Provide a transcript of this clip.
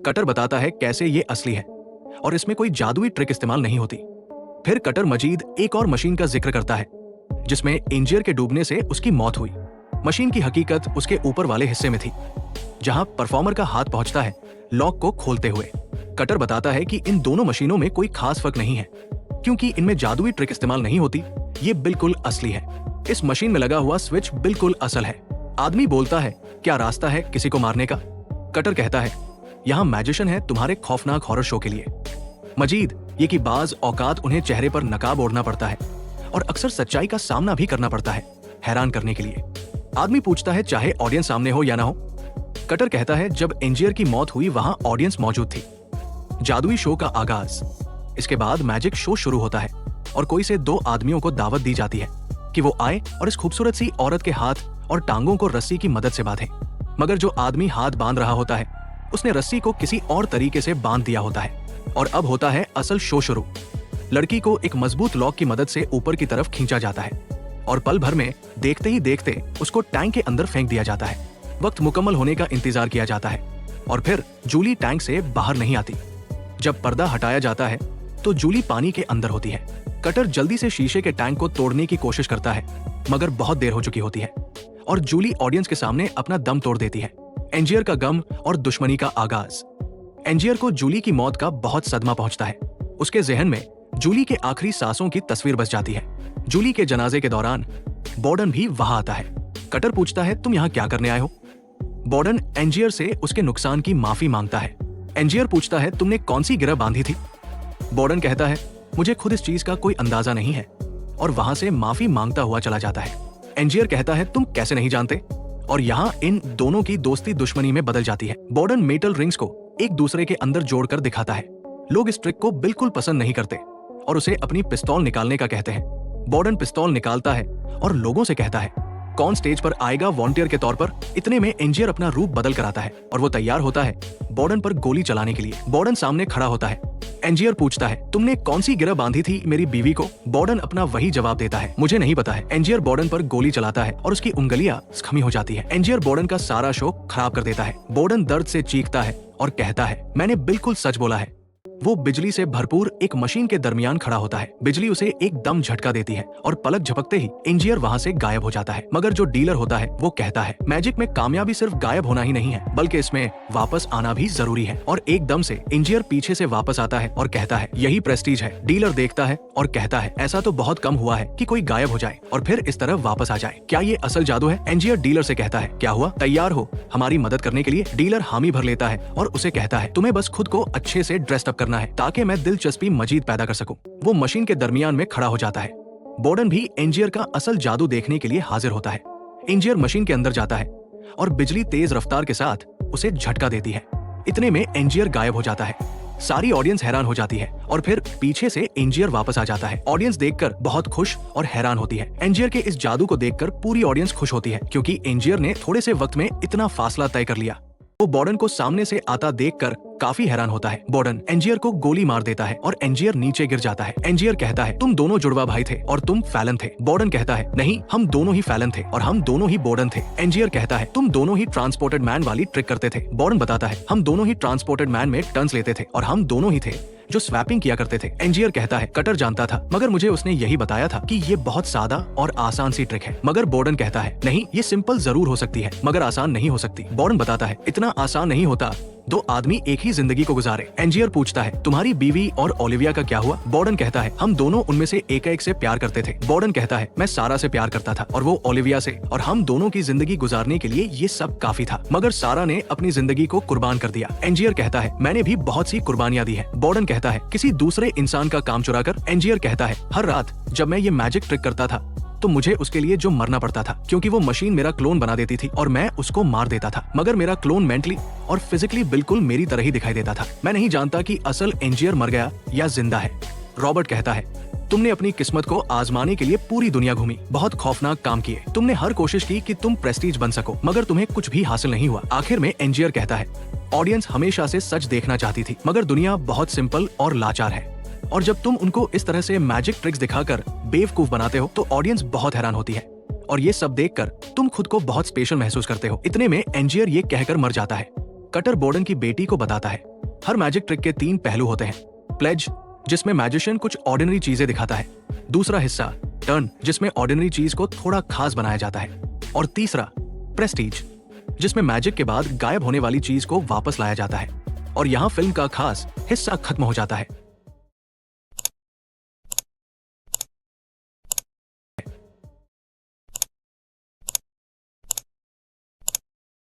Cutter बताता है कैसे ये असली है और इसमें कोई जादुई ट्रिक इस्तेमाल नहीं होती। फिर कटर मजीद एक और मशीन का जिक्र करता है जिसमें एंजियर के डूबने से उसकी मौत हुई। मशीन की हकीकत उसके ऊपर वाले हिस्से में थी जहां परफॉर्मर का हाथ पहुंचता है लॉक को खोलते हुए। कटर बताता है कि इन दोनों मशीनों में कोई खास फर्क नहीं है क्योंकि इनमें जादुई ट्रिक इस्तेमाल नहीं होती, ये बिल्कुल असली है। इस मशीन में लगा हुआ स्विच बिल्कुल असल है। आदमी बोलता है, क्या रास्ता है किसी को मारने का? कटर कहता है, यहाँ मैजिशियन है तुम्हारे खौफनाक हॉरर शो के लिए। मजीद ये कि बाज औकात उन्हें चेहरे पर नकाब ओढ़ना पड़ता है और अक्सर सच्चाई का सामना भी करना पड़ता है हैरान करने के लिए। आदमी पूछता है, चाहे ऑडियंस सामने हो या ना हो? कटर कहता है, जब एंजियर की मौत हुई वहां ऑडियंस मौजूद थी। जादुई शो का आगाज। इसके बाद मैजिक शो शुरू होता है और कोई से दो आदमियों को दावत दी जाती है कि वो आए और इस खूबसूरत सी औरत के हाथ और टांगों को रस्सी की मदद से बांधे। मगर जो आदमी हाथ बांध रहा होता है उसने रस्सी को किसी और तरीके से बांध दिया होता है और अब होता है असल शो शुरू। लड़की को एक मजबूत लॉक की मदद से ऊपर की तरफ खींचा जाता है और पल भर में देखते ही देखते उसको टैंक के अंदर फेंक दिया जाता है। वक्त मुकम्मल होने का इंतजार किया जाता है और फिर जूली टैंक से बाहर नहीं आती। जब पर्दा हटाया जाता है तो जूली पानी के अंदर होती है। कटर जल्दी से शीशे के टैंक को तोड़ने की कोशिश करता है मगर बहुत देर हो चुकी होती है और जूली ऑडियंस के सामने अपना दम तोड़ देती है। एंजियर का गम और दुश्मनी का आगाज। एंजियर को जूली की मौत का बहुत सदमा पहुंचता है। उसके जहन में जूली के आखिरी सांसों की तस्वीर बस जाती है। जूली के जनाजे के दौरान बॉर्डन भी वहां आता है। कटर पूछता है, तुम यहाँ क्या करने आए हो? बॉर्डन एंजियर से उसके नुकसान की माफी मांगता है। एंजियर पूछता है, तुमने कौन सी गिरह बांधी थी? बॉर्डन कहता है, मुझे खुद इस चीज का कोई अंदाजा नहीं है और वहां से माफी मांगता हुआ चला जाता है। एंजियर कहता है, तुम कैसे नहीं जानते? और यहाँ इन दोनों की दोस्ती दुश्मनी में बदल जाती है। बॉर्डन मेटल रिंग्स को एक दूसरे के अंदर जोड़कर दिखाता है। लोग इस ट्रिक को बिल्कुल पसंद नहीं करते और उसे अपनी पिस्तौल निकालने का कहते हैं। बॉर्डन पिस्तौल निकालता है और लोगों से कहता है, कौन स्टेज पर आएगा वॉलंटियर के तौर पर? इतने में एंजियर अपना रूप बदल कर आता है और वो तैयार होता है बॉर्डन पर गोली चलाने के लिए। बॉर्डन सामने खड़ा होता है। एंजियर पूछता है, तुमने कौन सी गिरह बांधी थी मेरी बीवी को? बॉर्डन अपना वही जवाब देता है, मुझे नहीं पता है। एंजियर बॉर्डन पर गोली चलाता है और उसकी उंगलियां जख्मी हो जाती है। एंजियर बॉर्डन का सारा शो खराब कर देता है। बॉर्डन दर्द से चीखता है और कहता है, मैंने बिल्कुल सच बोला है। वो बिजली से भरपूर एक मशीन के दरमियान खड़ा होता है। बिजली उसे एकदम झटका देती है और पलक झपकते ही एंजियर वहाँ से गायब हो जाता है। मगर जो डीलर होता है वो कहता है, मैजिक में कामयाबी सिर्फ गायब होना ही नहीं है बल्कि इसमें वापस आना भी जरूरी है। और एकदम से एंजियर पीछे से वापस आता है और कहता है, यही प्रेस्टीज है। डीलर देखता है और कहता है, ऐसा तो बहुत कम हुआ है कि कोई गायब हो जाए और फिर इस तरह वापस आ जाए। क्या ये असल जादू है? एंजियर डीलर से कहता है, क्या हुआ, तैयार हो हमारी मदद करने के लिए? डीलर हामी भर लेता है और उसे कहता है, तुम्हें बस खुद को अच्छे से ड्रेस अप करना है ताकि मैं दिलचस्पी मजीद पैदा कर सकूं। वो मशीन के दरमियान में खड़ा हो जाता है। बॉर्डन भी एंजियर का असल जादू देखने के लिए हाजिर होता है। एंजियर मशीन के अंदर जाता है और बिजली तेज रफ्तार के साथ उसे झटका देती है। इतने में एंजियर गायब हो जाता है। सारी ऑडियंस हैरान हो जाती है और फिर पीछे से एंजियर वापस आ जाता है। ऑडियंस देखकर बहुत खुश और हैरान होती है। एंजियर के इस जादू को देखकर पूरी ऑडियंस खुश होती है क्योंकि एंजियर ने थोड़े से वक्त में इतना फासला तय कर लिया। वो बॉर्डन को सामने से आता देखकर काफी हैरान होता है। बॉर्डन एंजियर को गोली मार देता है और एंजियर नीचे गिर जाता है। एंजियर कहता है, तुम दोनों जुड़वा भाई थे और तुम फैलन थे। बॉर्डन कहता है, नहीं, हम दोनों ही फैलन थे और हम दोनों ही बॉर्डन थे। एंजियर कहता है, तुम दोनों ही ट्रांसपोर्टेड मैन वाली ट्रिक करते थे। बॉर्डन बताता है, हम दोनों ही ट्रांसपोर्टेड मैन में टर्न्स लेते थे और हम दोनों ही थे जो स्वैपिंग किया करते थे। एंजियर कहता है, कटर जानता था मगर मुझे उसने यही बताया था कि ये बहुत सादा और आसान सी ट्रिक है। मगर बॉर्डन कहता है, नहीं, ये सिंपल जरूर हो सकती है मगर आसान नहीं हो सकती। बॉर्डन बताता है, इतना आसान नहीं होता, दो आदमी एक ही जिंदगी को गुजारे। एंजियर पूछता है, तुम्हारी बीवी और ओलिविया का क्या हुआ? बॉर्डन कहता है, हम दोनों उनमें से एक से प्यार करते थे। बॉर्डन कहता है, मैं सारा से प्यार करता था और वो ओलिविया से, और हम दोनों की जिंदगी गुजारने के लिए ये सब काफी था मगर सारा ने अपनी जिंदगी को कुर्बान कर दिया। एंजियर कहता है, मैंने भी बहुत सी कुर्बानियां दी है। बॉर्डन कहता है, किसी दूसरे इंसान का काम चुराकर? एंजियर कहता है, हर रात जब मैं ये मैजिक ट्रिक करता था तो मुझे उसके लिए जो मरना पड़ता था क्योंकि वो मशीन मेरा क्लोन बना देती थी और मैं उसको मार देता था। मगर मेरा क्लोन मेंटली और फिजिकली बिल्कुल मेरी तरह ही दिखाई देता था। मैं नहीं जानता कि असल एंजियर मर गया या जिंदा है। रॉबर्ट कहता है, तुमने अपनी किस्मत को आजमाने के लिए पूरी दुनिया घूमी, बहुत खौफनाक काम किए, तुमने हर कोशिश की कि तुम प्रेस्टीज बन सको मगर तुम्हें कुछ भी हासिल नहीं हुआ। आखिर में एंजियर कहता है, ऑडियंस हमेशा से सच देखना चाहती थी मगर दुनिया बहुत सिंपल और लाचार है और जब तुम उनको इस तरह से मैजिक ट्रिक्स दिखाकर बेवकूफ बनाते हो तो ऑडियंस बहुत हैरान होती है और ये सब देखकर तुम खुद को बहुत स्पेशल महसूस करते हो। इतने में एंजियर ये कहकर मर जाता है। कटर बॉर्डन की बेटी को बताता है हर मैजिक ट्रिक के 3 पहलू होते हैं। प्लेज, जिसमें मैजिशियन कुछ ऑर्डिनरी चीजें दिखाता है। दूसरा हिस्सा टर्न, जिसमें ऑर्डिनरी चीज को थोड़ा खास बनाया जाता है। और तीसरा प्रेस्टीज, जिसमें मैजिक के बाद गायब होने वाली चीज को वापस लाया जाता है। और यहाँ फिल्म का खास हिस्सा खत्म हो जाता है।